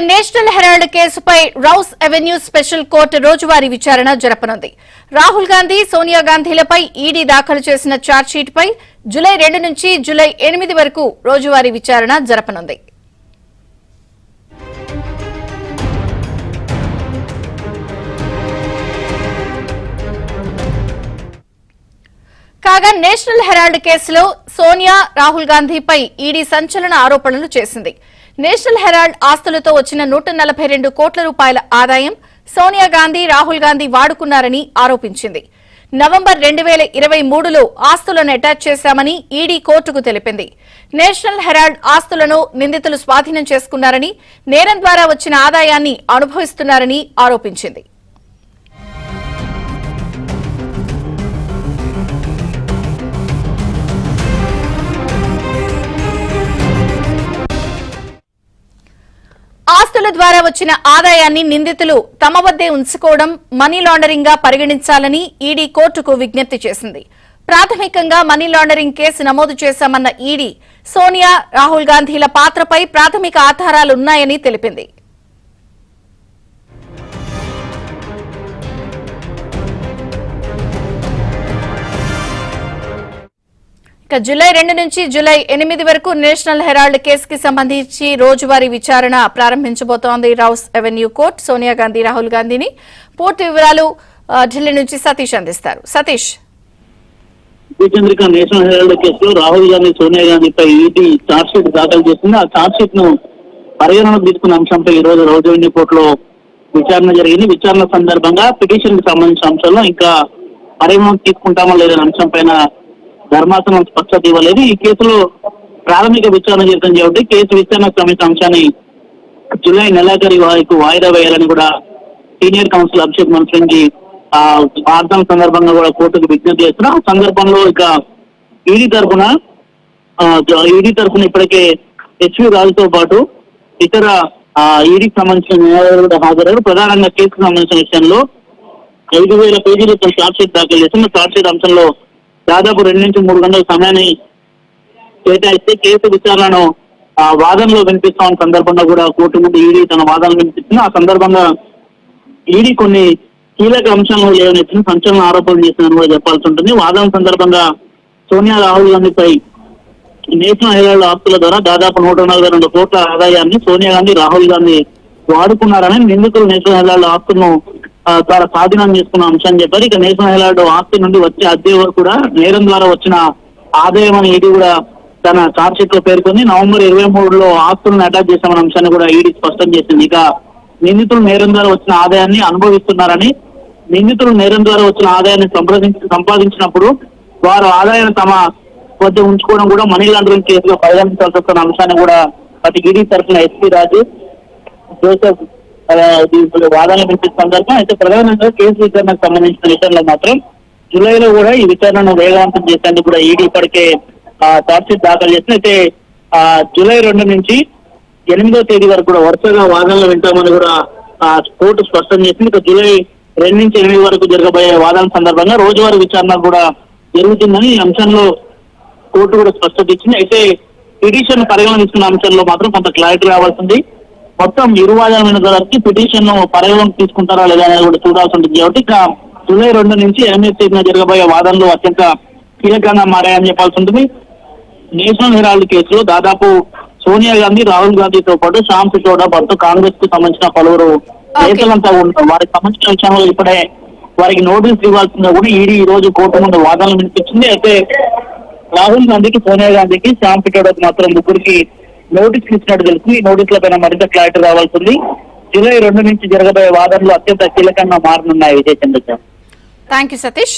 National Herald కేసుపై rows avenue special court రోజువారీ విచారణ జరపనుంది. రాహుల్ గాంధీ, సోనియా గాంధీలపై ఈడీ దాఖలు చేసిన ఛార్జ్షీట్ పై జూలై 2 నుంచి జూలై 8 వరకు రోజువారీ విచారణ జరపనుంది. కాగా నేషనల్ హెరాల్డ్ కేసులో సోనియా, రాహుల్ గాంధీపై ఈడీ సంచలన ఆరోపణలు చేసింది. నేషనల్ హెరాల్డ్ ఆస్తులతో వచ్చిన 142 కోట్ల రూపాయల ఆదాయం సోనియా గాంధీ, రాహుల్ గాంధీ వాడుకున్నారని ఆరోపించింది. నవంబర్ 2023లో ఆస్తులను అటాచ్ చేశామని ఈడీ కోర్టుకు తెలిపింది. నేషనల్ హెరాల్డ్ ఆస్తులను నిందితులు స్వాధీనం చేసుకున్నారని, నేరం ద్వారా వచ్చిన ఆదాయాన్ని అనుభవిస్తున్నారని ఆరోపించింది. ఆస్తుల ద్వారా వచ్చిన ఆదాయాన్ని నిందితులు తమ వద్దే ఉంచుకోవడం మనీ లాండరింగ్ గా పరిగణించాలని ఈడీ కోర్టుకు విజ్ఞప్తి చేసింది. ప్రాథమికంగా మనీ లాండరింగ్ కేసు నమోదు చేశామన్న ఈడీ సోనియా, రాహుల్ గాంధీల పాత్రపై ప్రాథమిక ఆధారాలున్నాయని తెలిపింది. జూలై 2 నుంచి జూలై 8 వరకు నేషనల్ హెరాల్డ్ కేసుకి సంబంధించి రోజువారీ విచారణ ప్రారంభించబోతోంది Rouse Avenue court. Sonia Gandhi, Rahul గాంధీని పూర్తి వివరాలు ఢిల్లీ నుంచి సతీష్ అందిస్తారు. సతీష్. నేషనల్ హెరాల్డ్ కేసులో రాహుల్ గాంధీ, సోనియా గాంధీపై ఈడీ ఛార్జ్షీట్ దాఖలు చేసింది. ఆ ఛార్జ్షీట్ ను పరిగణనకు తీసుకున్న అంశంపై ఈ రోజు రౌస్ అవెన్యూ కోర్టులో విచారణ జరిగింది. విచారణ సందర్భంగా పిటిషన్ కి సంబంధించిన అంశాల్లో ఇంకా పరిగణనకు తీసుకుంటామా లేదనే అంశం పైన ధర్మాసనం స్పష్టత ఇవ్వలేదు. ఈ కేసులో ప్రాథమిక విచారణ జరుగుతుంది కాబట్టి కేసు విచారణకు సంబంధించిన అంశాన్ని జూలై నెలాఖరు వరకు వాయిదా వేయాలని కూడా సీనియర్ కౌన్సిల్ అభిషేక్ మను సింగ్ వార్తల సందర్భంగా కూడా కోర్టుకు విజ్ఞప్తి చేస్తున్నారు. ఆ సందర్భంలో ఇక ఈడీ తరఫున ఇప్పటికే హెచ్వి రాజుతో పాటు ఇతర ఈడీకి సంబంధించిన న్యాయవాదులు కూడా హాజరయ్యారు. ప్రధానంగా కేసుకు సంబంధించిన విషయంలో 5,000 పేజీలతో ఛార్జ్షీట్ దాఖలు చేస్తున్న ఛార్జ్షీట్ అంశంలో దాదాపు 2 నుంచి 3 గంటల సమయాన్ని కేటాయిస్తే కేసు విచారణను వాదనలో వినిపిస్తామన్న సందర్భంగా కూడా కోర్టు ముందు ఈడీ తన వాదనలు వినిపిస్తుంది. ఆ సందర్భంగా ఈడీ కొన్ని కీలక అంశాలను లేవనెత్తిన సంచలన ఆరోపణలు చేసిందని కూడా చెప్పాల్సి ఉంటుంది. వాదన సందర్భంగా సోనియా, రాహుల్ గాంధీపై నేషనల్ హెరాల్డ్ ఆస్తుల ద్వారా దాదాపు 142 కోట్ల ఆదాయాన్ని సోనియా గాంధీ, రాహుల్ గాంధీ వాడుకున్నారని నిందితులు నేషనల్ హెరాల్డ్ ఆస్తులను ద్వారా స్వాధీనం చేసుకున్న అంశాన్ని చెప్పారు. ఇక నేషనల్ హెరాల్డ్ ఆస్తి నుండి వచ్చే అద్దె వరకు కూడా నేరం ద్వారా వచ్చిన ఆదాయం అని ఈడీ కూడా తన ఛార్జ్షీట్ లో పేర్కొంది. నవంబర్ 23లో ఆస్తులను అటాచ్ చేశామన్న అంశాన్ని కూడా ఈడీ స్పష్టం చేసింది. ఇక నిందితులు నేరం ద్వారా వచ్చిన ఆదాయాన్ని అనుభవిస్తున్నారని, నిందితులు నేరం ద్వారా వచ్చిన ఆదాయాన్ని సంపాదించినప్పుడు వారు ఆదాయాన్ని తమ వద్ద ఉంచుకోవడం కూడా మనీ లాండరింగ్ కేసులో పరిగణించాల్సి వస్తున్న అంశాన్ని కూడా అటు ఈడీ తరఫున ఎస్పీ రాజు, జోసెఫ్ వాదనలు వినిపిస్తున్న సందర్భం. అయితే ప్రధానంగా కేసు విచారణకు సంబంధించిన విషయంలో మాత్రం జూలైలో కూడా ఈ విచారణను వేగవంతం చేసేందుకు కూడా ఈడీ ఇప్పటికే ఛార్జ్షీట్ దాఖలు చేసింది. అయితే జూలై 2 నుంచి 8వ తేదీ వరకు కూడా వరుసగా వాదనలు వింటామని కూడా కోర్టు స్పష్టం చేసింది. ఇక జూలై 2 నుంచి 8 వరకు జరగబోయే వాదన సందర్భంగా రోజువారీ విచారణ కూడా జరుగుతుందని ఈ అంశంలో కోర్టు కూడా స్పష్టత ఇచ్చింది. అయితే పిటిషన్ పరిగణన తీసుకున్న అంశంలో మాత్రం కొంత క్లారిటీ రావాల్సింది. మొత్తం ఇరు వాదనమైన ధరకి పిటిషన్ ను పరిగణన తీసుకుంటారా లేదా అనేది కూడా చూడాల్సి ఉంటుంది. కాబట్టి ఇక జూలై 2 నుంచి 8వ తేదీన జరగబోయే వాదనలు అత్యంత కీలకంగా మారాయని చెప్పాల్సి ఉంటుంది. నేషనల్ హెరాల్డ్ కేసులో దాదాపు సోనియా గాంధీ, రాహుల్ గాంధీతో పాటు శ్యామ్ పిట్రోడా పాటు కాంగ్రెస్ కు సంబంధించిన పలువురు నేతలంతా ఉంటారు. వారికి సంబంధించిన విషయంలో ఇప్పుడే వారికి నోటీస్ ఇవ్వాల్సిందో కూడా ఈడీ ఈ రోజు కోర్టు ముందు వాదనలు వినిపించింది. అయితే రాహుల్ గాంధీకి, సోనియా గాంధీకి, శ్యామ్ పిట్రోడాకి మాత్రం ముగ్గురికి నోటీసులు ఇచ్చినట్టు తెలుస్తుంది. ఈ నోటీసుల పైన మరింత క్లారిటీ రావాల్సింది. జూలై 2 నుంచి జరగబోయే వాదనలు అత్యంత కీలకంగా మారనున్నాయి. విజయ్ చంద్ర. Thank you Satish.